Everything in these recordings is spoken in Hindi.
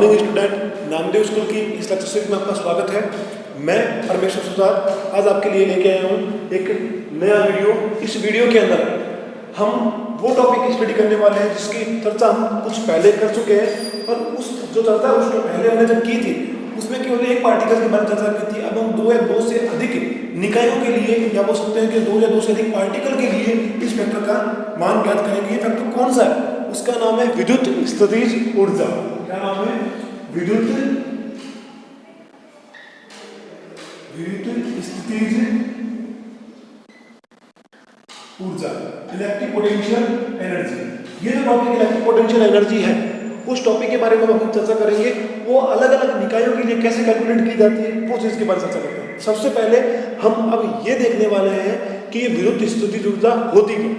मॉर्निंग स्टूडेंट, नामदेव स्कूल की इस लेक्चर सीरीज में आपका स्वागत है। मैं परमेश्वर सुतार आज आपके लिए लेके आया हूँ एक नया वीडियो। इस वीडियो के अंदर हम वो टॉपिक की स्टडी करने वाले हैं जिसकी चर्चा हम कुछ पहले कर चुके हैं, और उस जो चर्चा उसके पहले हमने जब की थी उसमें केवल एक पार्टिकल के बारे में चर्चा की थी। अब हम दो या दो से अधिक निकायों के लिए, या बोल सकते हैं कि दो या दो से अधिक पार्टिकल के लिए इस फैक्टर का मान ज्ञात करेंगे। ये फैक्टर कौन सा है? उसका नाम है विद्युत स्थितिज ऊर्जा। क्या नाम है? विद्युत स्थितिज ऊर्जा, इलेक्ट्रिक पोटेंशियल एनर्जी। ये जो टॉपिक इलेक्ट्रिक पोटेंशियल एनर्जी है, उस टॉपिक के बारे में हम चर्चा करेंगे। वो अलग अलग निकायों के लिए कैसे कैलकुलेट की जाती है, वो चीज के बारे में चर्चा करते हैं। सबसे पहले हम अब ये देखने वाले हैं कि ये विद्युत स्थितिज ऊर्जा होती क्या।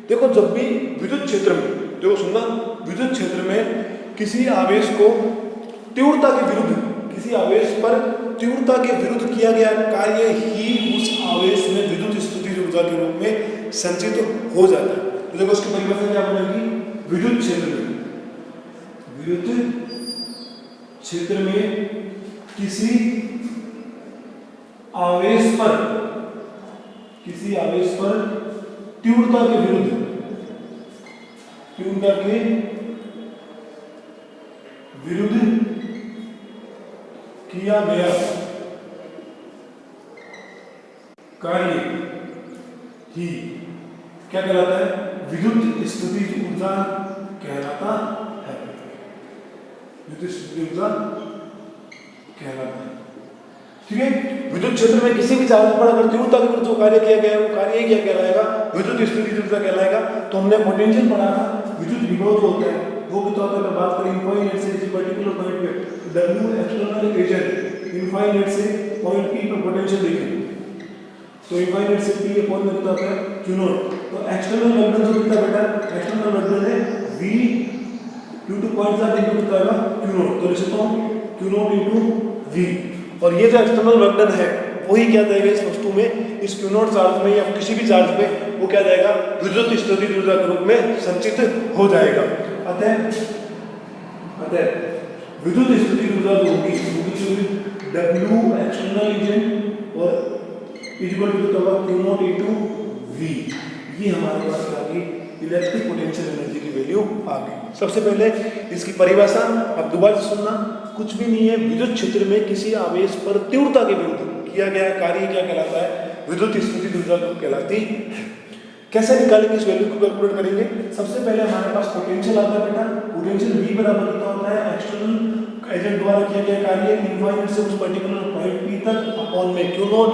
देखो, जब भी विद्युत क्षेत्र में, देखो सुनना, विद्युत क्षेत्र में किसी आवेश को तीव्रता के विरुद्ध, किसी आवेश पर तीव्रता के विरुद्ध किया गया कार्य ही उस आवेश में विद्युत स्थितिज ऊर्जा के रूप में संचित हो जाता है। तो देखो उसकी परिभाषा क्या बनेगी? विद्युत क्षेत्र में, विद्युत क्षेत्र में किसी आवेश पर तीव्रता के विरुद्ध, तीव्रता के विरुद्ध किया गया कार्य ही क्या कहलाता है? विद्युत स्थितिज ऊर्जा कहलाता है। विद्युत स्थितिज ऊर्जा कहलाता है, ठीक है। विद्युत क्षेत्र में किसी भी चार्ज पर अगर तीव्रता के विरुद्ध जो कार्य किया गया है वो कार्य क्या कहलाएगा? विद्युत स्थितिज ऊर्जा कहलाएगा। तो हमने पोटेंशियल पढ़ा था, विद्युत विभव जो होता है वो भी, तो अगर बात करें इनफाइनाइट से किसी पर्टिकुलर पॉइंट पे W एक्सटर्नल एजेंट इनफाइनाइट से पॉइंट P पर पोटेंशियल देखें तो इनफाइनाइट से P अपॉन में कितना होता है? Q0। तो एक्सटर्नल वेक्टर जो कितना बेटा? एक्सटर्नल वेक्टर है V q2 पॉइंट सा इनटू कितना आएगा? Q0। तो लिख सकता हूं Q0 इनटू V। और ये जो एक्सटर्नल वेक्टर है वही क्या जाएगा इस वस्तु में, इस Q0 चार्ज में या किसी भी चार्ज में, वो क्या जाएगा? विद्युत स्थितिज ऊर्जा के रूप में संचित हो जाएगा। अतः विद्युत स्थितिज ऊर्जा जो होगी W एक्सटर्नल एजेंट और इक्वल टू कितना होगा? Q0 into V। ये हमारे पास आ गई इलेक्ट्रिक पोटेंशियल एनर्जी की वैल्यू आ गई। सबसे पहले इसकी परिभाषा अब दोबारा से सुनना, कुछ भी नहीं है, विद्युत क्षेत्र में किसी आवेश पर तीव्रता के विरुद्ध किया गया कार्य क्या कहलाता है? विद्युत स्थितिज ऊर्जा कहलाती है। कैसे निकालेंगे इस वैल्यू को, कैलकुलेट करेंगे? सबसे पहले हमारे पास पोटेंशियल आता है बेटा। पोटेंशियल V बराबर कितना होता है? एक्सटर्नल एजेंट द्वारा किया गया कार्य इनफाइनाइट से उस पर्टिकुलर पॉइंट P तक अपॉन में Q0।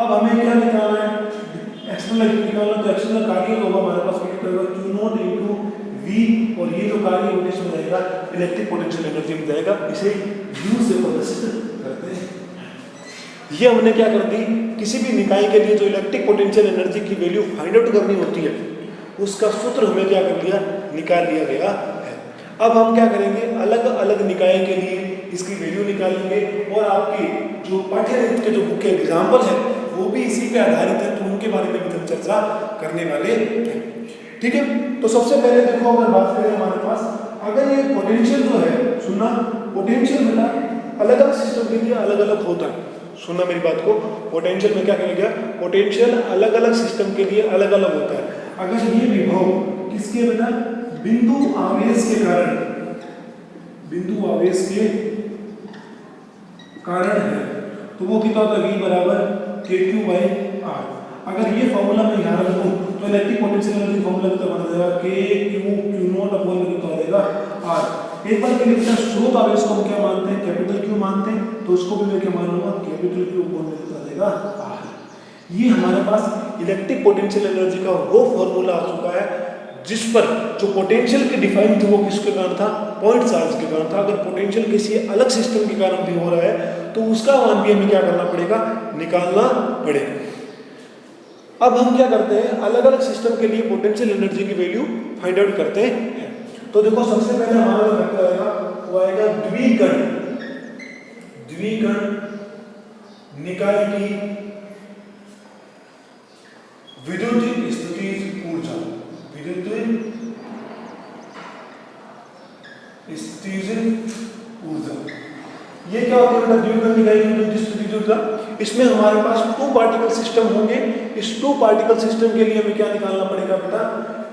अब हमें क्या निकालना है? एक्सटर्नल एजेंट निकालना, तो एक्सटर्नल कार्य होगा हमारे पास कितना होगा? Q0 into V। और ये जो कार्य होगा इसमें जाएगा इलेक्ट्रिक पोटेंशियल एनर्जी में जाएगा। इसे U से प्रदर्शित करते हैं। ये हमने क्या कर दी, किसी भी निकाय के लिए जो इलेक्ट्रिक पोटेंशियल एनर्जी की वैल्यू फाइंड आउट करनी होती है उसका सूत्र हमें क्या कर लिया, निकाल लिया गया है। अब हम क्या करेंगे, अलग अलग निकाय के लिए इसकी वैल्यू निकालेंगे, और आपकी जो पाठ्यपुस्तक के जो बुक के एग्जाम्पल है वो भी इसी पे आधारित है, तो उनके बारे में भी हम चर्चा करने वाले हैं, ठीक है। तो सबसे पहले देखो, अगर बात करें हमारे पास, अगर ये पोटेंशियल जो है, सुनना, पोटेंशियल बेटा अलग अलग सिस्टम के लिए अलग अलग होता है। सुनना मेरी बात को, पोटेंशियल में क्या करेगा? पोटेंशियल अलग अलग सिस्टम के लिए अलग अलग होता है। अगर ये विभव किसके बेटा? बिंदु आवेश के कारण, बिंदु आवेश के कारण है, तो वो कितना होता है? V बराबर KQ/R। अगर ये फॉर्मूला मैं यहाँ रख दूं तो इलेक्ट्रिक पोटेंशियल एनर्जी फॉर्मूला कितना बन जाएगा? KQ/Q0 अपॉन में कितना हो जाएगा? R। एक बार के लिए स्रोत आवेश को हम क्या मानते हैं? कैपिटल Q मानते हैं, तो उसको भी मैं क्या मानूंगा? कैपिटल Q अपॉन में कितना देगा? R। ये हमारे पास इलेक्ट्रिक पोटेंशियल एनर्जी का वो फॉर्मूला आ चुका है जिस पर जो पोटेंशियल के डिफाइन थे वो किसके कारण था? पॉइंट चार्ज के कारण था। अगर पोटेंशियल किसी अलग सिस्टम के कारण भी हो रहा है तो उसका मान भी हमें क्या करना पड़ेगा? निकालना पड़ेगा। अब हम क्या करते हैं, अलग अलग सिस्टम के लिए पोटेंशियल एनर्जी की वैल्यू फाइंड आउट करते हैं। तो देखो, सबसे पहले हमारा वेक्टर आएगा वो आएगा द्विकण, द्विकण निकाय की विद्युत स्थितिज ऊर्जा, विद्युत स्थितिज ये क्या होता है बेटा, द्विकर्ण निकाय की विद्युत स्थिति ऊर्जा। इसमें हमारे पास 2 पार्टिकल सिस्टम होंगे। इस 2 पार्टिकल सिस्टम के लिए हमें क्या निकालना पड़ेगा बेटा,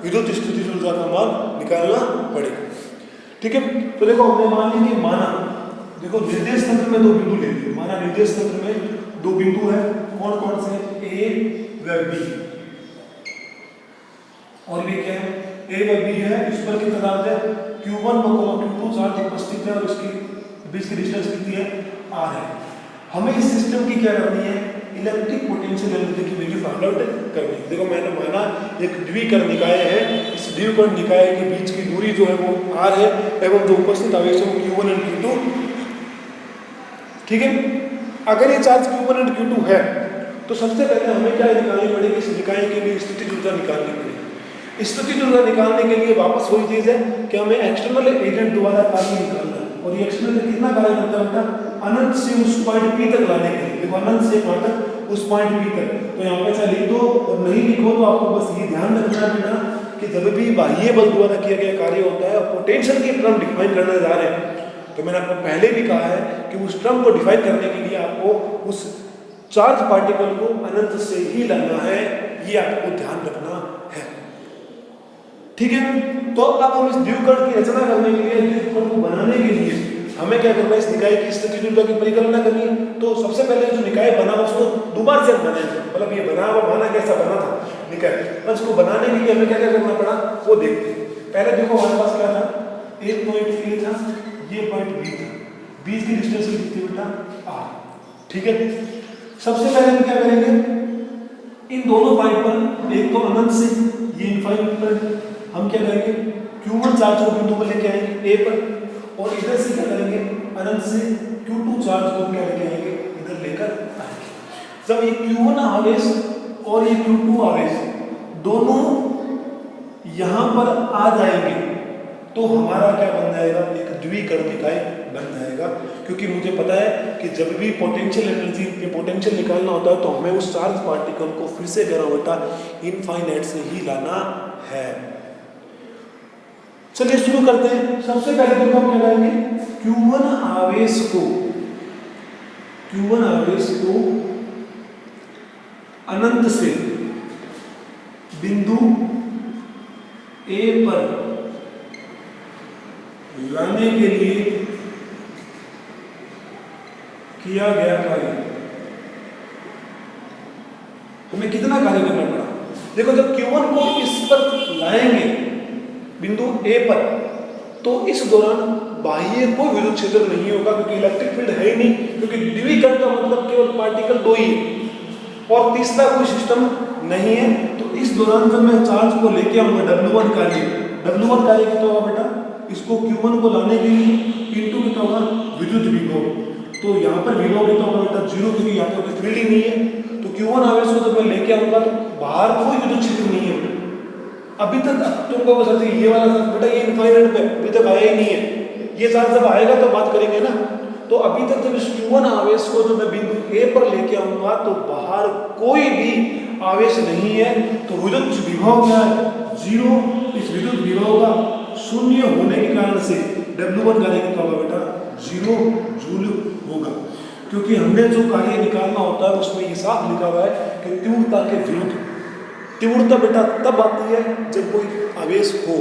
विद्युत स्थिति ऊर्जा का मान निकालना पड़ेगा। ठीक है, तो देखो हमने मान ली कि माना, देखो निर्देश तंत्र में 2 बिंदु लेते हैं। माना निर्देश तंत्र में 2 बिंदु है, कौन कौन से, ए व बी। और ये क्या है, ए व बी है, इस पर कितना चार्ज है, Q1 व Q2 चार्ज उपस्थित है और इसकी बीच की डिस्टेंस कितनी है, r है। हमें इस सिस्टम की क्या करनी है, इलेक्ट्रिक पोटेंशियल एनर्जी की वैल्यू फाइंड आउट करनी है। देखो मैंने माना एक द्विकर्ण निकाय है, इस द्विकर्ण निकाय के बीच की दूरी जो है वो r है एवं जो उपस्थित आवेश है वो Q1 और Q2। ठीक है, अगर ये चार्ज Q1 और Q2 है तो सबसे पहले हमें क्या निकालनी पड़ेगी, इस निकाय के लिए स्थितिज ऊर्जा निकालनी पड़ेगी। स्थितिज ऊर्जा निकालने के लिए वापस वही चीज है कि हमें एक्सटर्नल एजेंट द्वारा कार्य निकालना है। और ये एक्सटर्नल कितना कार्य करता है बेटा, अनंत से उस पॉइंट P तक लाने के लिए। देखो अनंत से कहां तक, उस पॉइंट P तक। तो यहाँ पे चाहे लिख दो और नहीं लिखो तो आपको बस ये ध्यान रखना है बेटा कि जब भी बाह्य बल द्वारा किया गया कार्य होता है और पोटेंशियल की टर्म डिफाइन करने जा रहे हैं, तो मैंने आपको पहले भी कहा है कि उस टर्म को डिफाइन करने के लिए आपको उस चार्ज पार्टिकल को अनंत से ही लाना है, ये आपको ध्यान रखना है। ठीक है, तो अब हम इस द्विकर्ण की रचना करने के लिए, द्विकर्ण को बनाने के लिए हमें क्या करना है, इस निकाय की स्थितिज ऊर्जा की परिकल्पना करनी है। तो सबसे पहले जो निकाय बना उसको दोबारा से बनाएंगे, मतलब ये बना हुआ माना कैसा बना था निकाय, बस उसको बनाने के लिए हमें क्या क्या करना पड़ा वो देखते हैं। पहले देखो हमारे पास क्या था, एक पॉइंट ए था, ये पॉइंट बी था, बीच की डिस्टेंस कितनी बेटा, r। ठीक है, सबसे पहले हम क्या करेंगे, इन दोनों पॉइंट पर, एक तो अनंत से, ये इनफाइनाइट पर हम क्या करेंगे, Q1 चार्ज को बिंदु पर लेके आएंगे ए पर, और इधर से क्या करेंगे, अनंत से Q2 चार्ज को क्या लेके आएंगे, इधर लेकर आएंगे। जब ये Q1 आवेश और ये Q2 आवेश दोनों यहां पर आ जाएंगे तो हमारा क्या बन जाएगा, एक द्विकर्ण निकाय बन जाएगा। क्योंकि मुझे पता है कि जब भी पोटेंशियल एनर्जी के पोटेंशियल निकालना होता है तो हमें उस चार्ज पार्टिकल को फिर से कह रहा बेटा इनफाइनाइट से ही लाना है। चलिए शुरू करते हैं। सबसे पहले तो हम क्या करेंगे, Q1 आवेश को अनंत से बिंदु ए पर लाने के लिए किया गया कार्य, हमें कितना कार्य करना पड़ा। देखो जब Q1 को इस पर लाएंगे बिंदु ए पर, तो इस दौरान बाह्य कोई विद्युत क्षेत्र नहीं होगा, क्योंकि इलेक्ट्रिक फील्ड है ही नहीं, क्योंकि द्विकर्ण का मतलब केवल पार्टिकल 2 ही है और तीसरा कोई सिस्टम नहीं है। तो इस दौरान जब मैं चार्ज को लेके आऊंगा W1 कार्य कितना होगा बेटा, इसको Q1 को लाने के लिए इंटू कितना होगा, विद्युत विभव। तो यहाँ पर विभव कितना होगा बेटा 0, क्योंकि यहाँ पर कोई फील्ड ही नहीं है। तो Q1 आवेश को जब मैं लेके आऊंगा तो बाहर कोई विद्युत क्षेत्र नहीं है। अभी तक तुमको बस ये वाला बेटा ये इनफाइनाइट पे अभी तक आया ही नहीं है, ये चार्ज जब आएगा तो बात करेंगे ना। तो अभी तक जब इस Q1 आवेश को जो मैं बिंदु ए पर लेके आऊंगा तो बाहर कोई भी आवेश नहीं है, तो विद्युत विभव क्या है 0। इस विद्युत विभव का शून्य होने के कारण से W1 कार्य कितना होगा बेटा 0 जूल होगा, क्योंकि हमने जो कार्य निकालना होता है उसमें ये साफ लिखा हुआ है कि तीव्रता के विरुद्ध। तीव्रता बेटा तब आती है जब कोई आवेश हो।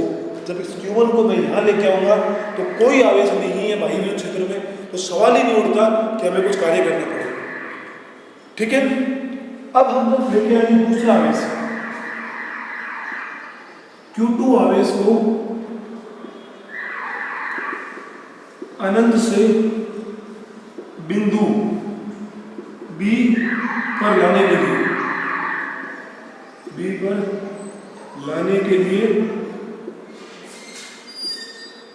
जब इस Q1 को मैं यहाँ लेके आऊंगा तो कोई आवेश नहीं है बाह्य विद्युत क्षेत्र में, तो सवाल ही नहीं उठता कि हमें कुछ कार्य करना पड़े। ठीक है, अब हम लोग लेके आएंगे दूसरा आवेश, Q2 आवेश को अनंत से बिंदु B पर लाने के लिए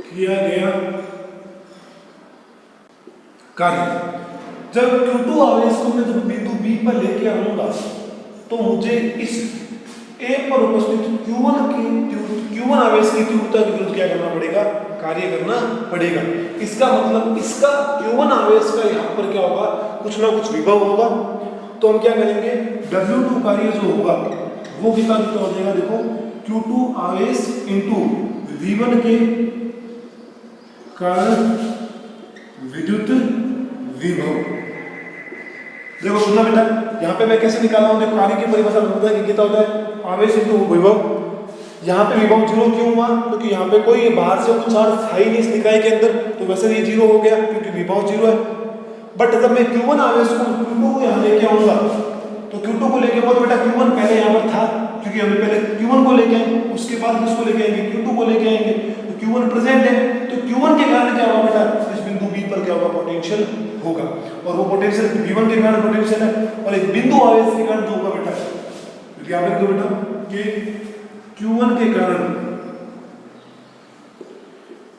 किया गया कार्य। जब Q2 आवेश को मैं जब बिंदु B पर लेके आऊंगा तो मुझे इस A पर उपस्थित Q1 आवेश की तीव्रता के विरुद्ध क्या करना पड़ेगा, कार्य करना पड़ेगा। इसका मतलब इसका Q1 आवेश का यहाँ पर क्या होगा, कुछ ना कुछ विभव होगा। तो हम क्या करेंगे, W2 कार्य जो होगा वो कितना हो जाएगा, देखो Q2 आवेश इंटू V1 के कारण विद्युत विभव। देखो सुनना बेटा, यहाँ पे मैं कैसे निकाला हूँ, देखो कार्य की परिभाषा होता है कि कितना होता है आवेश इंटू विभव। यहाँ पे विभव 0 क्यों हुआ, क्योंकि यहाँ पे कोई बाहर से कुछ चार्ज था ही नहीं इस निकाय के अंदर, तो वैसे ये 0 हो गया क्योंकि विभव 0 है। बट जब मैं Q1 आवेश को Q2 को यहाँ लेके आऊंगा, तो Q2 को लेके बहुत बेटा Q1 पहले यहाँ पर था, क्योंकि हमें पहले Q1 को लेके आए, उसके बाद किसको लेके आएंगे, Q2 को लेके आएंगे, तो Q1 प्रेजेंट है, तो Q1 के कारण क्या होगा बेटा, इस बिंदु B पर क्या होगा, पोटेंशियल होगा, और वो पोटेंशियल V1 के कारण पोटेंशियल है, और एक बिंदु आवेश के कारण जो होगा बेटा, क्योंकि आप लिख दो बेटा कि Q1 के कारण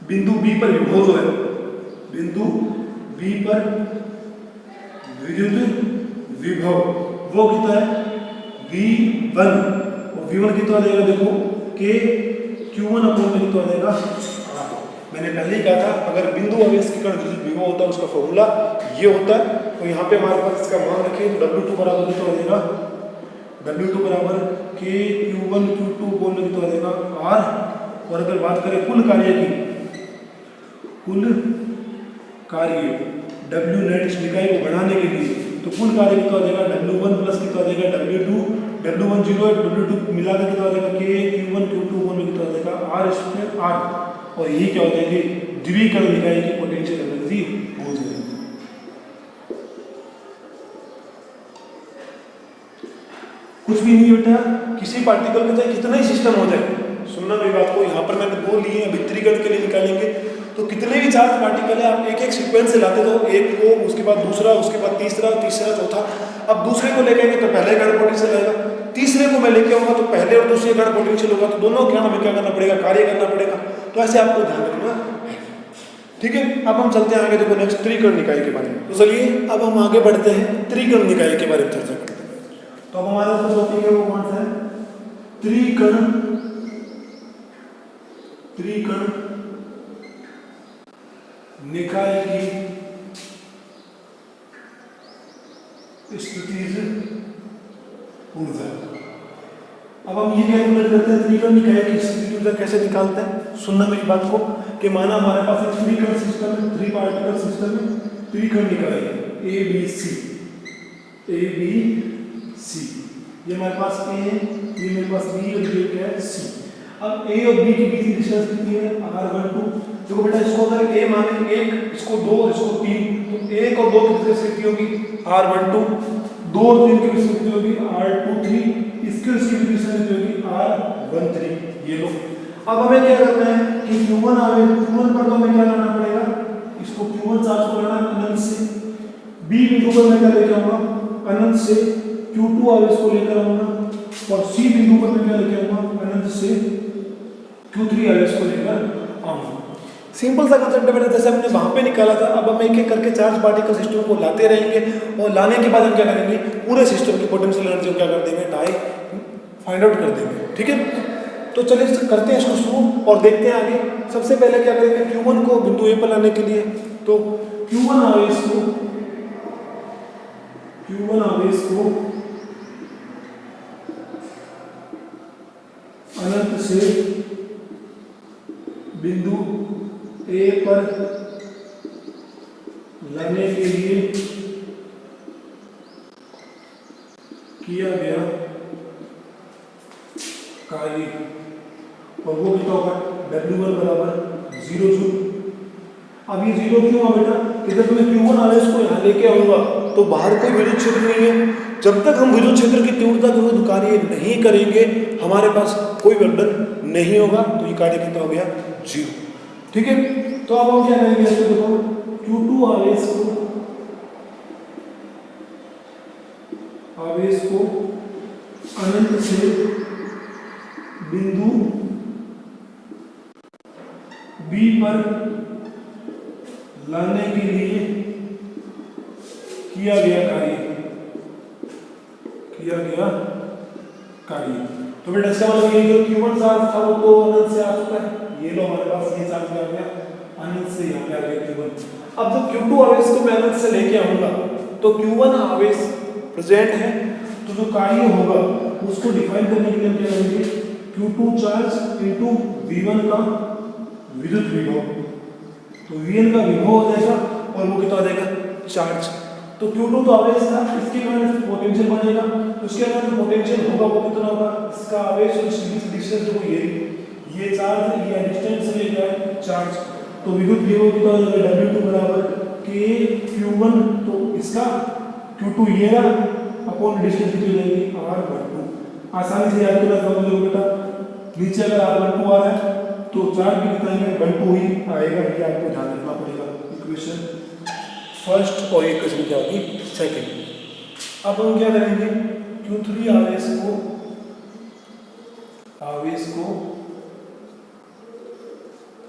बिंदु B पर विभव जो है, बिंदु B पर विद्युत विभव वो कितना है, V1, और V1 कितना देगा, देखो कि Q1 अपॉन में कितना देगा, मैंने पहले ही कहा था अगर बिंदु आवेश के कारण विद्युत विभव होता है उसका फॉर्मूला ये होता है। तो यहाँ पे हमारे पास इसका मान रखिए, तो W2 बराबर कितना देगा, W2 बराबर के Q1 Q2 बोल में कितना देगा R, और अगर बात करें कुल कार्य की, कुल कार्य W नेट इस निकाय को बढ़ाने के लिए, तो कुल कार्य कितना देगा W1 प्लस कितना देगा W2, W1 0 है, W2 मिलाकर कितना देगा के Q1 Q2 बोल में कितना देगा R स्क्वायर R, और यही क्या होता है कि द्विकरण निकाय की पोटेंशियल एनर्जी हो जाएगी। कुछ भी नहीं बेटा, किसी पार्टिकल में चाहे कितना ही सिस्टम हो जाए, सुनना मेरी बात को, यहाँ पर मैंने दो लिए हैं, वित्रीकरण के लिए निकालेंगे, तो कितने भी चार्ज पार्टिकल है आप एक एक सीक्वेंस से लाते जाओ, एक को उसके बाद दूसरा, उसके बाद तीसरा, तीसरा चौथा, अब दूसरे को लेके आएंगे तो पहले कर्ण पोटेंशियल आएगा, तीसरे को मैं लेके आऊंगा तो पहले और दूसरे कर्ण पोटेंशियल होगा, तो दोनों क्या हमें क्या करना पड़ेगा, कार्य करना पड़ेगा, तो ऐसे आपको ध्यान रखना है। ठीक है, अब हम चलते हैं आगे, देखो नेक्स्ट त्रिकर्ण निकाय के बारे में। तो चलिए अब हम आगे बढ़ते हैं, त्रिकर्ण निकाय के बारे में चर्चा करते हैं। तो अब हमारा जो टॉपिक है वो कौन सा है, त्रिकर्ण, त्रिकर्ण निकाय की स्थितिज ऊर्जा। अब हम ये कैलकुलेट करते हैं त्रिकर्ण निकाय की स्थितिज ऊर्जा कैसे निकालते हैं, सुनना मेरी बात को, कि माना हमारे पास एक त्रिकर्ण सिस्टम है, थ्री पार्टिकल सिस्टम है, त्रिकर्ण निकाय ए बी सी, ये हमारे पास ए है, ये मेरे पास बी और ये क्या है सी। अब ए और बी के बीच की डिस्टेंस कितनी है, R12। देखो बेटा इसको अगर ए माने 1, इसको 2, इसको 3, तो 1 और 2 की डिस्टेंस कितनी होगी R12, 2 और 3 की डिस्टेंस कितनी होगी R23, इसकी डिस्टेंस कितनी होगी R13। ये लो, अब हमें क्या करना है कि Q1 आवे, Q1 पर तो हमें क्या करना पड़ेगा, इसको Q1 चार्ज को लेना अनंत से, B बिंदु पर मैं क्या लेके आऊंगा अनंत से, Q2 आवेश को लेकर आऊंगा, और C बिंदु पर मैं क्या लेके आऊंगा अनंत से Q3 आवेश को लेकर आऊंगा। सिंपल सा कंसेप्ट है बेटा, जैसे हमने वहां पे निकाला था, अब हम एक एक करके चार्ज पार्टिकल सिस्टम को लाते रहेंगे, और लाने के बाद हम क्या करेंगे, पूरे सिस्टम की पोटेंशियल एनर्जी को क्या कर देंगे, फाइंड आउट कर देंगे। ठीक है, तो चलिए करते हैं इसको शुरू और देखते हैं आगे। सबसे पहले क्या करेंगे, Q1 को बिंदु ए पर लाने के लिए, तो Q1 आवेश को अनंत से बिंदु ए पर लाने के लिए किया गया कार्य, और वो कितना होगा W1 बराबर 0 जूल। अब ये 0 क्यों हुआ बेटा, कि जब मैं Q1 आवेश को यहाँ लेके आऊंगा तो बाहर कोई विद्युत क्षेत्र नहीं है, जब तक हम विद्युत क्षेत्र की तीव्रता के विरुद्ध कार्य नहीं करेंगे हमारे पास कोई वर्णन नहीं होगा, तो ये कार्य कितना हो गया 0। ठीक है, तो अब हम क्या करेंगे, इसको देखो Q2 आवेश को अनंत से बिंदु B पर लाने के लिए किया गया कार्य। तो बेटा इसका मतलब ये जो Q1 चार्ज था वो तो अनंत से आ चुका है, ये लो हमारे पास ये चार्ज आ गया अनंत से, यहाँ पे आ गया Q1। अब जब Q2 आवेश को मैं अनंत से लेके आऊंगा तो Q1 आवेश प्रेजेंट है, तो जो कार्य होगा उसको डिफाइन करने के लिए हम क्या करेंगे, Q2 चार्ज इनटू V1 का विद्युत विभव, तो Vn का विभव हो जाएगा, और वो कितना आ जाएगा चार्ज। तो Q2 तो आवेश था, इसके कारण से पोटेंशियल बनेगा, तो उसके कारण पोटेंशियल होगा वो कितना होगा, इसका आवेश और डिस्टेंस देखो ये चार्ज, ये डिस्टेंस है, क्या है चार्ज। तो विद्युत विभव कितना हो जाएगा W2 बराबर KQ1, तो इसका Q2 ये रहा अपॉन डिस्टेंस कितनी हो जाएगी R12। आसानी से याद करना समझ लो बेटा, नीचे अगर R12 आ रहा है तो चार्ज भी कितना है 12 ही आएगा, ये आपको ध्यान रखना पड़ेगा। इक्वेशन फर्स्ट और इक्वेशन क्या होगी सेकंड। अब हम क्या करेंगे, Q3 आवेश को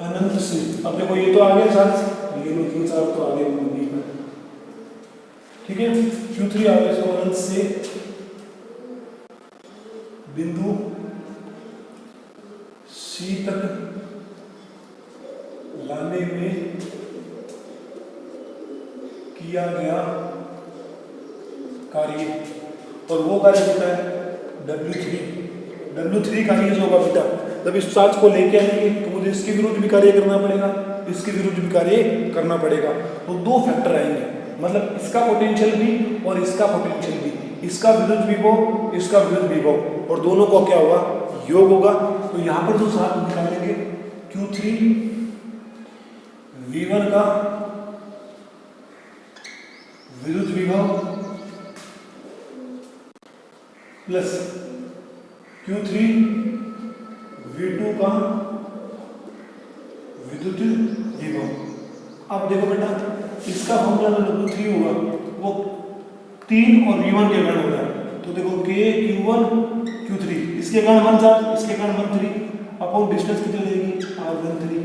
अनंत से, अब देखो ये तो आ गया चार्ज, ये लो ये चार्ज तो आ गया बी में, ठीक है। Q3 आवेश को अनंत से बिंदु C तक लाने में किया गया कार्य, और वो कार्य होता है W3 कार्य जो होगा बेटा, जब इस चार्ज को लेके आएंगे तो मुझे इसके विरुद्ध भी कार्य करना पड़ेगा, इसके विरुद्ध भी कार्य करना पड़ेगा, तो दो फैक्टर आएंगे, मतलब इसका पोटेंशियल भी और इसका पोटेंशियल भी, इसका विरुद्ध विभव, इसका विरुद्ध विभव, और दोनों को क्या होगा योग होगा। तो यहाँ पर जो साथ निकालेंगे Q3 V1 का विरुद्ध विभव प्लस Q3 V2 का विद्युत विभव। अब देखो बेटा, इसका फॉर्मूला W3 होगा वो 3 और V1 के कारण होगा, तो देखो KQ1 Q3, इसके कारण 1 चार्ज, इसके कारण 1 3 अपॉन डिस्टेंस कितनी रहेगी R13।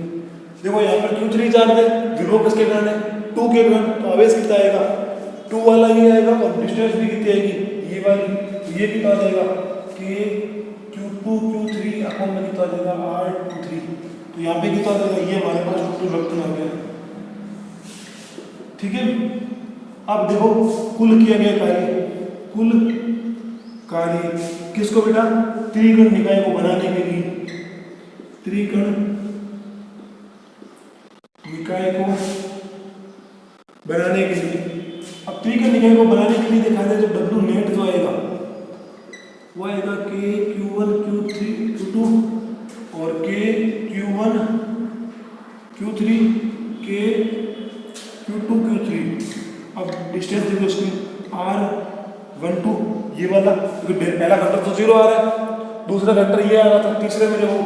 देखो यहाँ पर Q3 चार्ज है, विभव किसके कारण है 2 के कारण, तो आवेश कितना आएगा 2 वाला ये आएगा, और डिस्टेंस भी कितनी आएगी ये वाली, ये कितना आ जाएगा कि Q2 Q3 अपॉन में कितना आ जाएगा R23। तो यहाँ पे कितना आ जाएगा, ये हमारे पास टोटल वेक्टर आ गया, ठीक है। अब देखो कुल किया गया कार्य, कुल कार्य किसको बेटा, त्रिकण निकाय को बनाने के लिए, त्रिकण निकाय को बनाने के लिए, अब त्रिकण निकाय को बनाने के लिए देखा जाए जब W नेट जो आएगा वो आएगा K Q1 Q3 Q2 और K Q1 Q3 K Q2 Q3। अब डिस्टेंस देखो इसकी R12 ये वाला, क्योंकि पहला फैक्टर तो 0 आ रहा है, दूसरा फैक्टर ये आ रहा था, तीसरे में देखो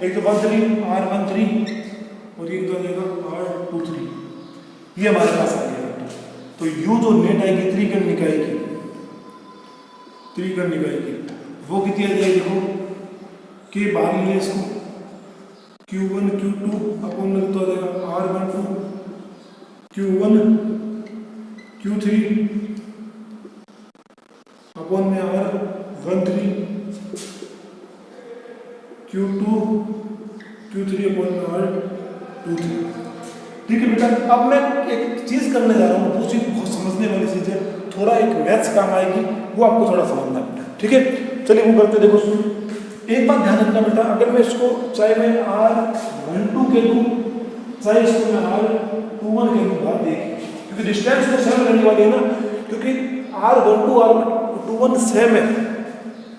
एक तो 13 R13 और एक तो आ जाएगा R23, ये हमारे पास आ गया फैक्टर। तो यू जो नेट आएगी त्रिकण निकाय की, त्रिकण निकाय की वो कितनी आ जाएगी, देखो के बाहर लिया इसको Q1 Q2 अपॉन में तो आ जाएगा R12 Q1 Q3 अपॉन में R13 Q2 Q3 अपॉन में R23। ठीक है बेटा, अब मैं एक चीज करने जा रहा हूँ, वो चीज बहुत समझने वाली चीज है, थोड़ा एक मैथ्स काम आएगी, वो आपको थोड़ा समझना बेटा, ठीक है। चलिए वो करते, देखो एक बात ध्यान रखना बेटा, अगर मैं इसको चाहे मैं R12 के दूं चाहे इसको मैं R21 के दूं, बात देखिए, क्योंकि डिस्टेंस तो सेम रहने वाली है ना, क्योंकि R12 R21 सेम है।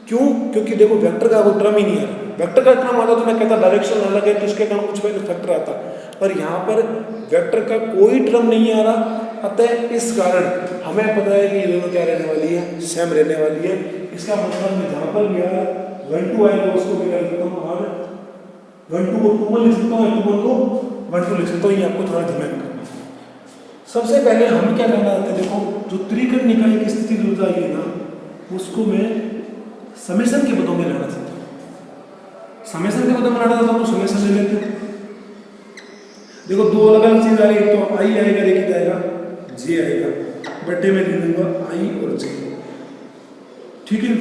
क्यों? क्योंकि देखो वेक्टर का वो टर्म ही नहीं आ रहा, वेक्टर का टर्म आता तो मैं कहता डायरेक्शन अलग है तो इसके कारण कुछ फैक्टर आता, पर यहाँ पर वेक्टर का कोई टर्म नहीं आ रहा, अतः इस कारण हमें पता है कि ये दोनों क्या रहने वाली है, सेम रहने वाली है। इसका मतलब मैं जहाँ पर भी R12 आएगा उसको मैं लिख सकता हूँ R12 को 21 लिख सकता हूँ, R21 को 12 लिख सकता हूँ, ये आपको थोड़ा ध्यान रखना। सबसे पहले हम क्या करना चाहते हैं, देखो जो त्रिकण निकाय की स्थिति ऊर्जा है ना, उसको मैं समेशन के पदों में लाना चाहता हूँ, समेशन के पदों में लाना चाहता हूँ, तो समेशन ले लेते हैं। देखो दो अलग अलग चीज आ रही है, तो आई आएगा, देखिए आएगा जे आएगा, बट्टे में लिख दूंगा आई और जे, ठीक है।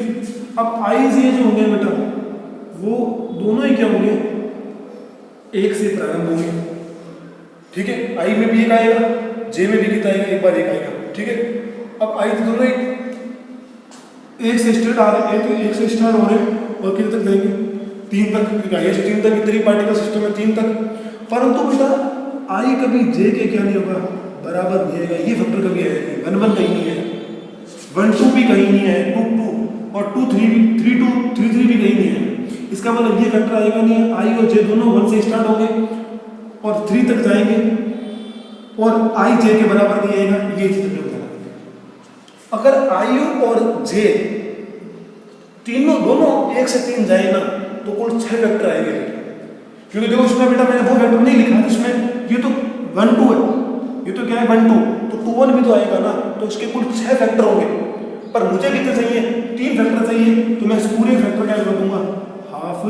अब आई जे जो होंगे बेटा वो दोनों ही क्या होंगे, एक से प्रारंभ होंगे, ठीक है। आई में भी एक आएगा, जे में भी कितना आएगा, एक बार एक आएगा, ठीक है। अब आई तो दोनों एक से स्टार्ट आ रहे हैं, एक से स्टार्ट हो रहे हैं और कितने तक जाएंगे, 3 तक, क्योंकि आई 3 तक, इतनी पार्टिकल सिस्टम है 3 तक। परंतु बेटा आई कभी जे के क्या नहीं होगा, बराबर नहीं आएगा, ये फैक्टर कभी आएगा नहीं, 1 1 कहीं नहीं है, 1 2 भी कहीं नहीं है, 2 2 और 2 3 भी, 3 2 3 3 भी कहीं नहीं है। इसका मतलब ये फैक्टर आएगा नहीं है। आई और जे दोनों 1 से स्टार्ट होंगे और 3 तक जाएंगे और आई जे के बराबर नहीं आएगा, ये चीज में बताना। अगर आई और जे तीनों दोनों 1 से 3 जाए ना तो कुल 6 फैक्टर आएंगे, क्योंकि देखो इसमें बेटा मैंने वो फैक्टर नहीं लिखा जिसमें ये तो 1 2 है, ये तो क्या है 1 2, तो 2 1 भी तो आएगा ना, तो इसके कुल 6 फैक्टर होंगे। पर मुझे कितने चाहिए, 3 फैक्टर चाहिए, तो मैं इस पूरे फैक्टर क्या कर दूंगा, हाफ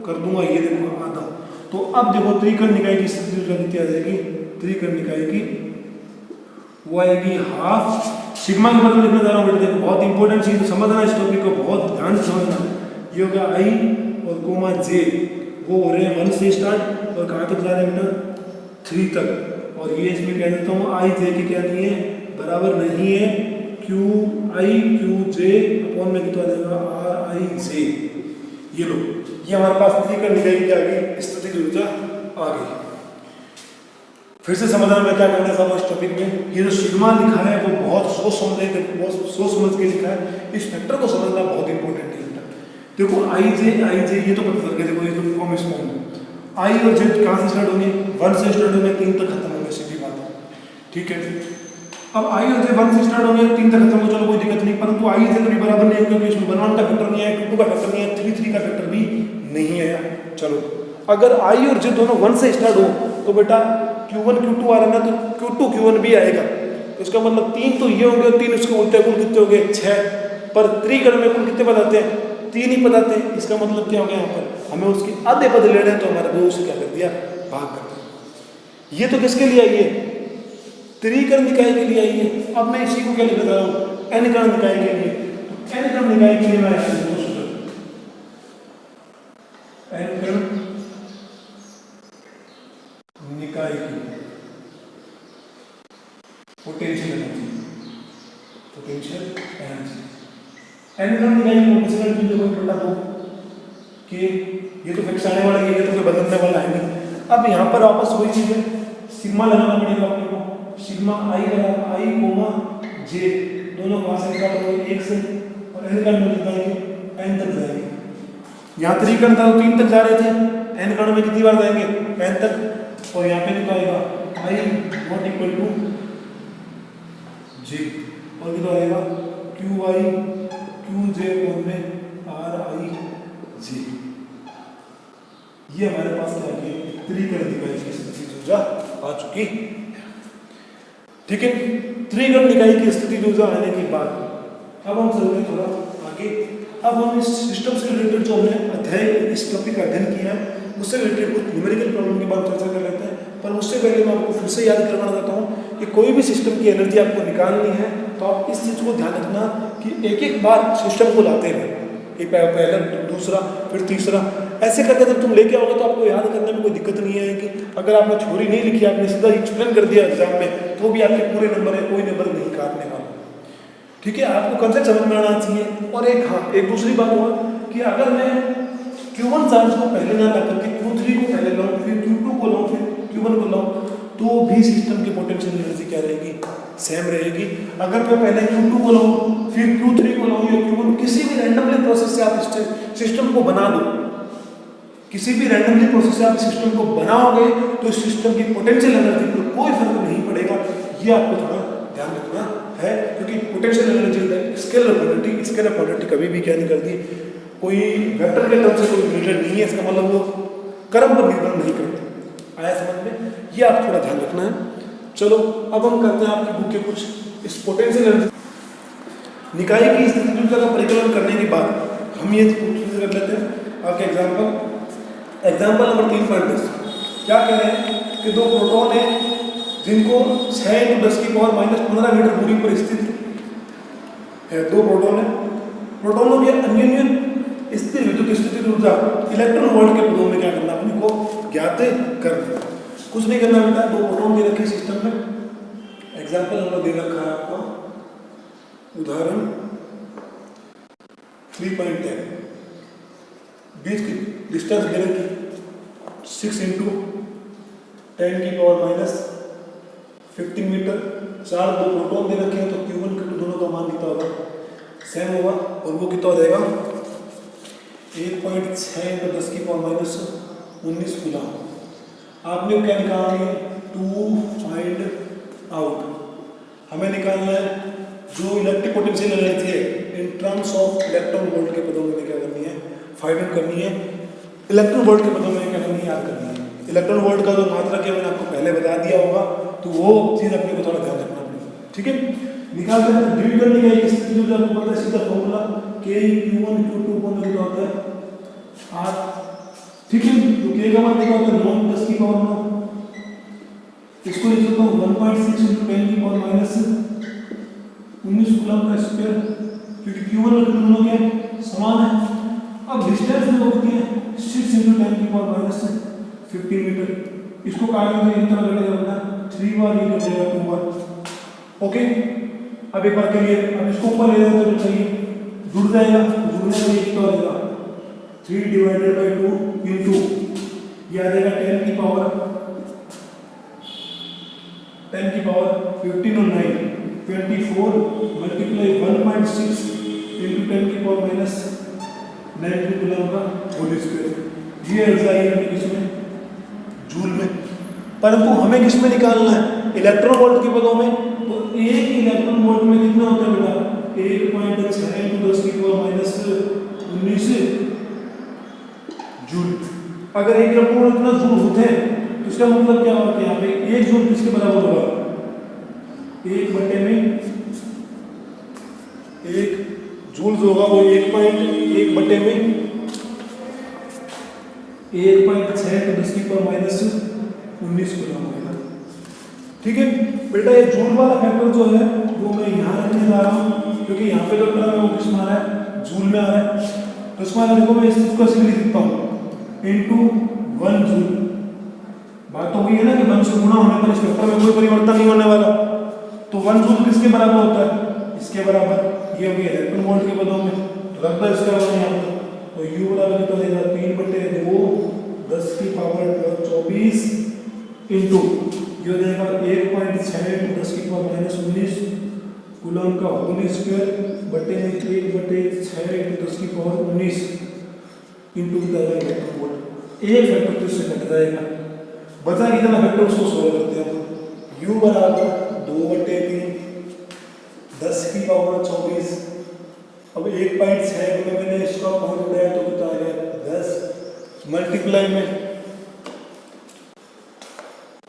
कर दूंगा, ये देखो आधा। तो अब देखो त्रिकर्ण निकाय की स्थिति जो आ जाएगी, त्रिकर्ण निकाय की वो आएगी हाफ। सिग्मा के बदले लिखने जा रहा हूँ बेटा, देखो बहुत इंपॉर्टेंट चीज समझना, इस टॉपिक को बहुत ध्यान से समझना। ये होगा आई और कोमा जे, वो हो रहे हैं 1 से स्टार्ट और कहाँ तक जा रहे हैं बेटा 3 तक, और ये इसमें कह देता हूँ आई जे की क्या नहीं है, बराबर नहीं है, Q I Q J upon में कितना आ जाएगा आर आई जे। ये लो, ये हमारे पास त्रिकर्ण निकाय की आ गई स्थितिज ऊर्जा आ गई। फिर से समझना मैं क्या करना चाहता हूँ इस टॉपिक में, ये जो सिग्मा लिखा है वो बहुत सोच समझ के लिखा है, इस फैक्टर को समझना बहुत इंपॉर्टेंट है। देखो आई जे ये तो पता चल गया, देखो ये तो फॉर्म इस फॉर्म में आई और जे कहाँ से स्टार्ट होंगे, 1 से स्टार्ट होंगे, 3 तक खत्म होंगे, सीधी बात है, ठीक है। अब आई और जे 1 से स्टार्ट होंगे, 3 तक खत्म हो, चलो कोई दिक्कत नहीं, परंतु आई जे कभी बराबर नहीं है, क्योंकि इसमें 1 1 का फैक्टर नहीं है, 2 2 का फैक्टर नहीं है, 3 3 का फैक्टर भी नहीं है। चलो अगर आई और जे दोनों 1 से स्टार्ट हो तो बेटा Q1 Q2 आ रहा है ना, तो Q2 Q1 भी आएगा, तो इसका मतलब 3 तो ये होंगे और 3 इसके उल्टे, कुल कितने हो गए 6, पर त्रिकर्ण में कुल कितने बताते हैं, 3 ही बताते हैं। इसका मतलब क्या हो गया, यहाँ पर हमें उसके आधे पद लेने हैं, तो हमारे 2 से क्या कर दिया, भाग कर दिया। ये तो किसके लिए आई है, त्रिकर्ण निकाय के लिए आई है। अब मैं इसी को क्या लिख रहा हूँ, n कर्ण निकाय के लिए, तो n कर्ण निकाय के लिए मैं n कर्ण निकाय की पोटेंशियल एनर्जी n कर्ण निकाय की पोटेंशियल एनर्जी देखो बटा 2 कि ये तो फिक्स आने वाला है, ये तो कोई बदलने वाला है नहीं। अब यहाँ पर वापस वही चीज है, सिग्मा लगाना पड़ेगा अपने को, सिग्मा आई लगा, आई कोमा जे दोनों कहाँ से स्टार्ट होंगे 1 से, और n कर्ण में जाएंगे n तक जाएंगे। यहाँ त्रिकर्ण था तो 3 तक जा रहे थे, n कर्ण में कितनी बार जाएंगे n तक, और यहाँ पे कितना आएगा आई नॉट इक्वल टू जे, और कितना आएगा क्यू आई क्यू जे में आर आई जे। ये हमारे पास क्या है, त्रिकर्ण निकाय की स्थिति ऊर्जा आ चुकी, ठीक है। त्रिकर्ण निकाय की स्थिति ऊर्जा आने के बाद अब हम चलते थोड़ा आगे। अब हम इस सिस्टम से रिलेटेड जो हमने अध्याय इस टॉपिक का अध्ययन किया है उससे रिलेटेड कुछ न्यूमेरिकल प्रॉब्लम के बाद चर्चा कर लेते हैं। पर उससे पहले मैं आपको फिर से याद करवाना चाहता हूँ कि कोई भी सिस्टम की एनर्जी आपको निकालनी है तो आप इस चीज़ को ध्यान रखना कि एक एक बार सिस्टम को लाते रहे, एक पहला दूसरा फिर तीसरा, ऐसे करके जब तुम लेके आओगे तो आपको याद करने में कोई दिक्कत नहीं आएगी। अगर आपने थ्योरी नहीं लिखी, आपने सीधा एक्सप्लेन कर दिया एग्जाम में, तो भी आपके पूरे नंबर है, कोई नंबर नहीं काटने वाला, ठीक है। आपको कंसेप्ट समझ में आना चाहिए। और एक दूसरी बात हुआ कि अगर मैं Q1 चार्ज को पहले ना ला करके Q3 को पहले लाऊं, फिर Q2 को लाऊं, फिर Q1 को लाऊं, तो भी सिस्टम की पोटेंशियल एनर्जी क्या रहेगी, सेम रहेगी। अगर मैं पहले Q2 को लाऊं, फिर Q3 को लाऊं या Q1, किसी भी रैंडमली प्रोसेस से आप सिस्टम को बना दो, किसी भी रैंडमली प्रोसेस से आप सिस्टम को बनाओगे तो इस सिस्टम की पोटेंशियल एनर्जी पर कोई फर्क नहीं पड़ेगा। ये आपको थोड़ा ध्यान रखना है, क्योंकि पोटेंशियल एनर्जी स्केलर क्वांटिटी कभी भी क्या नहीं करती, कोई वेक्टर के टर्म से कोई रिलेटेड नहीं है, इसका मतलब वो क्रम पर निर्भर नहीं करती। आया समझ में, ये आप थोड़ा ध्यान रखना है। चलो अब हम करते हैं आपकी बुक के कुछ इस पोटेंशियल एनर्जी निकाय की स्थिति ऊर्जा का परिकलन करने के बाद हम ये कर लेते हैं आपके एग्जाम्पल नंबर 3.10। क्या कह रहे हैं कि 2 प्रोटॉन है जिनको 6 × 10⁻⁻15 मीटर दूरी पर स्थित है। 2 प्रोटॉन है, प्रोटॉनों के अन्योन्य स्थिर विद्युत स्थिति ऊर्जा इलेक्ट्रॉन वोल्ट के पदों में क्या करना, अपने को ज्ञात करना। कुछ नहीं करना बेटा, 2 प्रोटॉन दे रखे सिस्टम में, एग्जाम्पल नंबर दे रखा है आपको, उदाहरण 3.10, बीच की डिस्टेंस दे रखी 6 × 10⁻⁻⁵ 15 मीटर, 4 दो प्रोटॉन दे रखे हैं, तो Q1 Q2 दोनों का मान कितना होगा, सेम होगा, और वो कितना हो जाएगा 1.6 × 10⁻⁻19 कूलम। आपने क्या निकालना है, टू फाइंड आउट, हमें निकालना है जो इलेक्ट्रिक पोटेंशियल एनर्जी है in terms of electron volt के पदों में क्या करनी है, फाइंड आउट करनी है। इलेक्ट्रॉन वोल्ट के पदों में क्या करनी है, याद करनी है। इलेक्ट्रॉन वोल्ट का जो मात्रक है मैंने आपको पहले बता दिया होगा, तो वो चीज़ अपने को थोड़ा ध्यान रखना पड़ेगा, ठीक है। निकालते हैं डिवाइड करने का एक स्थिति जो आपको पता है, सीधा फॉर्मूला K Q1 Q2 को जो होता है 8, ठीक है। तो K का मान देखा होता है 9 × 10⁻9, इसको लिख सकता हूँ 1.6 × 10⁻19 कूलम का स्क्वायर, क्योंकि Q1 और Q2 दोनों के समान है। अब डिस्टेंस में होती है 6 × 10⁻15 मीटर, इसको काटने में इतना लगेगा 3 बार, ये हो जाएगा 2 बार, ओके। अब एक बार के लिए अब इसको ऊपर ले जाए तो चाहिए जुड़ जाएगा, जुड़ने में कितना हो जाएगा 3/2 × ये आ जाएगा 10 की पावर 15 और 9 24 मल्टीप्लाई 1.6 × 10⁻⁹ कूलम का होल स्क्वायर। ये एग्जाम्पल है किसमें, जूल में, परंतु हमें किस में निकालना है, इलेक्ट्रॉन वोल्ट के पदों में। तो एक इलेक्ट्रॉन वोल्ट में कितना होता है बेटा, 1.6 × 10⁻⁹ जूल। अगर एक इलेक्ट्रॉन वोल्ट इतना जूल होते हैं तो इसका मतलब क्या होगा, यहाँ पे एक जूल किसके बराबर होगा, 1/में 1 जूल होगा, वो 1.1/में 1.6 × 10⁻⁻19 कूलम होगा, ठीक है बेटा। ये जूल वाला फैक्टर जो है वो मैं यहाँ रखने जा रहा हूँ, क्योंकि यहाँ पे जो टर्म है वो किस में आ रहा है, जूल में आ रहा है। तो इसमें देखो मैं इस चीज को ऐसे लिख सकता हूँ × 1 जूल। बात तो वही है ना कि 1 से गुणा होने पर इस फैक्टर में कोई परिवर्तन नहीं होने वाला। तो 1 जूल किसके बराबर होता है, इसके बराबर, ये हो गया इलेक्ट्रॉन वोल्ट के पदों में, तो रखता है इसका बराबर यहाँ पर, तो U बराबर कितना देगा 3/2 10⁻24 इंटू ये हो जाएगा 1.6 × 10⁻⁻19 कूलम का होल स्क्वायर बटे में 1/6 × 10⁻19 इंटू कितना जाएगा इलेक्ट्रॉन वोल्ट। एक फैक्टर तो इससे कट जाएगा, बचा कितना फैक्टर उसको सोल्व करते हैं। U बराबर 2/3 10⁻24, अब 1.6 में मैंने इसका पॉइंट उठाया तो कितना आ गया 10 मल्टीप्लाई में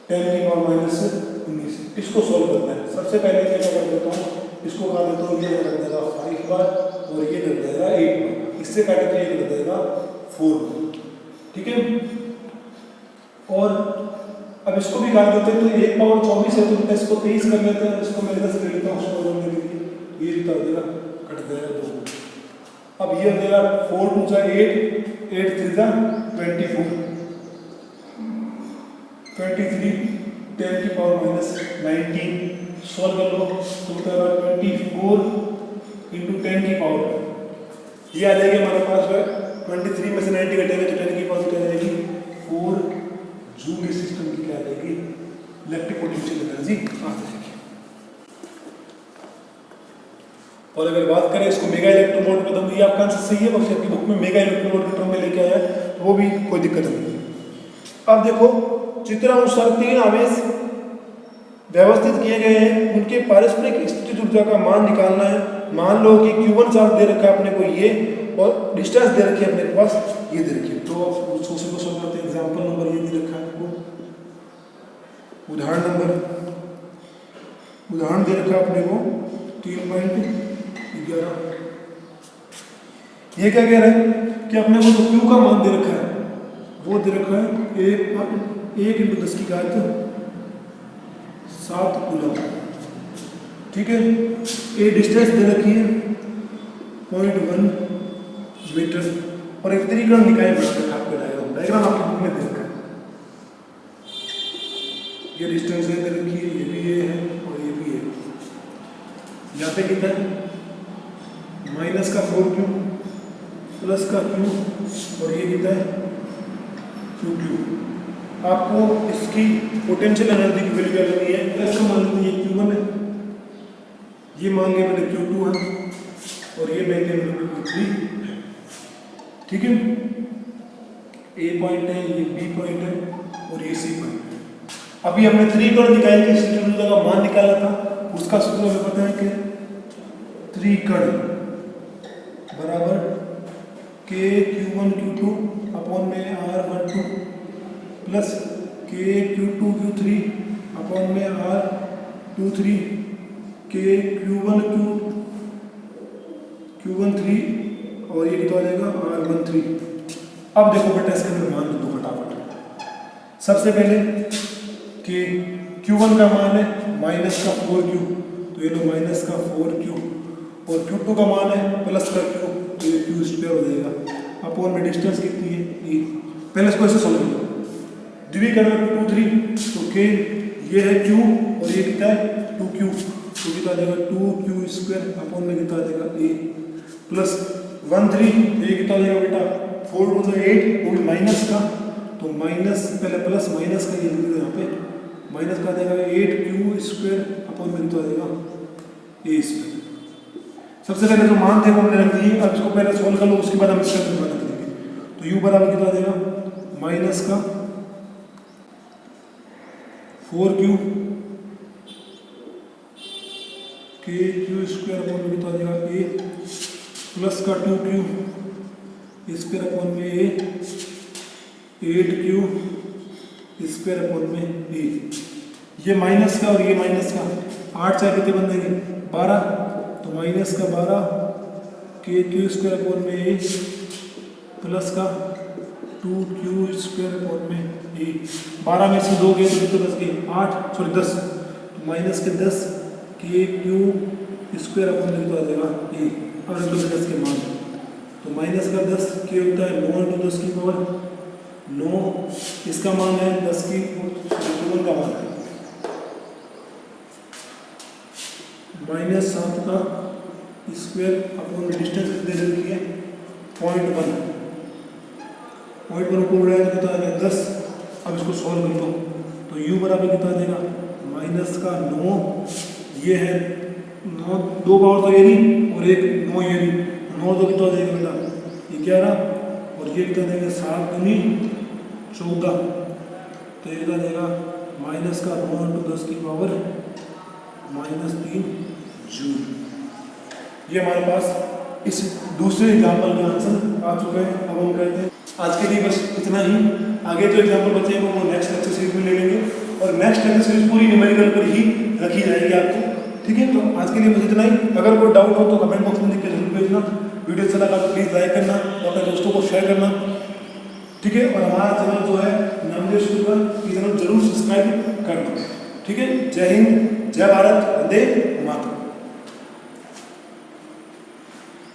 10⁻⁻19। इसको सोल्व करना है। सबसे पहले क्या कर देता हूँ, इसको काट देता हूँ, ये कर देगा 5 बार और ये कर देगा 8 बार, इससे काटे तो ये कर देगा 4 बार, ठीक है। और अब इसको भी काट देते हैं, तो 1/24 है तो इसको 23 कर लेते हैं, इसको मैं 10 ले लेता हूँ उसको बोलने के लिए, ये कितना हो जाएगा, कट जाएगा 2। अब ये हो जाएगा 4 × 2 = 8, 8 × 3 = 24, 23 10⁻⁻19 सॉल्व कर लो तो होता है 24 × 10 की पावर, ये आ जाएगी हमारे पास है 23 में से 90 घटेगा तो 10 की पावर क्या आ जाएगी 4 जूल। इस सिस्टम की क्या आ जाएगी, इलेक्ट्रिक पोटेंशियल एनर्जी आ जाएगी। और अगर बात करें इसको मेगा इलेक्ट्रोन वोल्ट में, तो ये आपका आंसर सही है, बस आपकी बुक में मेगा इलेक्ट्रोन वोल्ट के टर्म में लेके आया है, तो वो भी कोई दिक्कत नहीं है। अब देखो चित्रानुसार 3 आवेश व्यवस्थित किए गए हैं, उनके पारस्परिक स्थितिज ऊर्जा का मान निकालना है। मान लो कि Q1 चार्ज दे रखा है अपने को ये, और डिस्टेंस दे रखी है अपने पास ये दे रखी है। तो सोल्व करते हैं। एग्जांपल नंबर ये दे रखा है आपको, उदाहरण दे रखा है अपने को 3.11। ये क्या कह रहा है कि अपने को जो Q का मान दे रखा है वो दे रखा है 1 × 10⁻⁷ कूलम, ठीक है। ये डिस्टेंस दे रखी है 0.1 मीटर, और एक त्रिकोण निकाय बना रखा है आपको, डायग्राम आपके बुक में दे रखा है। ये डिस्टेंस दे रखी है, ये भी ये है और ये भी है। यहाँ पे कितना है माइनस का 4Q प्लस का Q, और ये कितना है 2Q, आपको इसकी पोटेंशियल एनर्जी की वैल्यू क्या करनी है, प्लस का मान लीजिए Q1 है, ये मान लिया मैंने Q2 है और ये मान लिया मैंने Q3 है। ठीक है, A पॉइंट है, ये B पॉइंट है और ये C पॉइंट है। अभी हमने त्रिकोण निकाल के त्रिभुज का मान निकाला था, उसका सूत्र हमें पता है कि त्रिकोण बराबर K Q1 Q2 अपॉन में R12 plus K Q2 Q3 upon में R23 K Q13 और ये कितना आ जाएगा R13। अब देखो बेटा इसके अंदर मान दो फटाफट। सबसे पहले कि Q1 का मान है माइनस का 4Q, तो ये लो माइनस का 4Q, और Q2 का मान है प्लस का Q, तो ये Q स्क्वायर हो जाएगा। अपॉन में डिस्टेंस कितनी है ये, पहले इसको ऐसे समझ लो, द्विकर्ण 2 3, तो K ये है Q और ये कितना है 2Q, तो कितना आ जाएगा 2Q स्क्वायर अपॉन में कितना आ जाएगा A प्लस 1 3, ये कितना आ जाएगा बेटा 4 2 8, वो भी माइनस का, तो माइनस पहले प्लस माइनस का ये लिख दो यहाँ पे, माइनस का आ जाएगा 8Q स्क्वायर अपॉन में कितना आ जाएगा A स्क्वायर। सबसे पहले जो मान थे वो हमने रख दिए, अब इसको पहले सोल्व कर लो, उसके बाद हम इसका निर्माण करेंगे। तो U बराबर कितना आ जाएगा माइनस का 4Q KQ स्क्वायर अपॉन में कितना आ जाएगा A प्लस का 2Q स्क्वायर अपॉन में A 8Q स्क्वायर अपॉन में A। ये माइनस का और ये माइनस का 8 चाहे कितने बन जाएंगे 12, तो माइनस का 12 KQ स्क्वायर अपॉन में A प्लस का 2Q स्क्वायर अपॉन में A। 12 में से 2 गए तो कितने बच गए 8, सॉरी 10, तो माइनस के 10 KQ स्क्वायर अपॉन में कितना आ जाएगा A। और इनको 10 के मान, तो माइनस का 10 K होता है 9 × 10 की पावर 9, इसका मान है 10 की Q1 का मान है माइनस 7 का स्क्वायर अपॉन में डिस्टेंस दे रखी है 0.1, 0.1 को उड़ाया कितना आ गया 10। अब इसको सॉल्व कर लो, तो U बराबर कितना आ जाएगा माइनस का 9, ये है 9, 2 पावर तो ये नहीं और एक 9 ये नहीं, 9 तो कितना आ जाएगा बेटा 11, और ये कितना देंगे 7 दूनी 14, तो ये कितना देगा माइनस का 9 × 10 की पावर -3 जूल। ये हमारे पास इस दूसरे एग्जाम्पल का आंसर आ चुका है। अब हम कहते हैं आज के लिए बस इतना ही, आगे जो एग्जाम्पल बचे हैं वो नेक्स्ट लेक्चर सीरीज में ले लेंगे, और नेक्स्ट लेक्चर सीरीज पूरी न्यूमेरिकल पर ही रखी जाएगी आपको। ठीक है, तो आज के लिए बस इतना ही। अगर कोई डाउट हो तो कमेंट बॉक्स में लिख के जरूर भेजना। वीडियो अच्छा लगा तो प्लीज़ लाइक करना और अपने दोस्तों को शेयर करना। ठीक है, और हमारा चैनल जो है नामदेव स्कूल की चैनल जरूर सब्सक्राइब करना। ठीक है, जय हिंद, जय भारत, वंदे मातरम।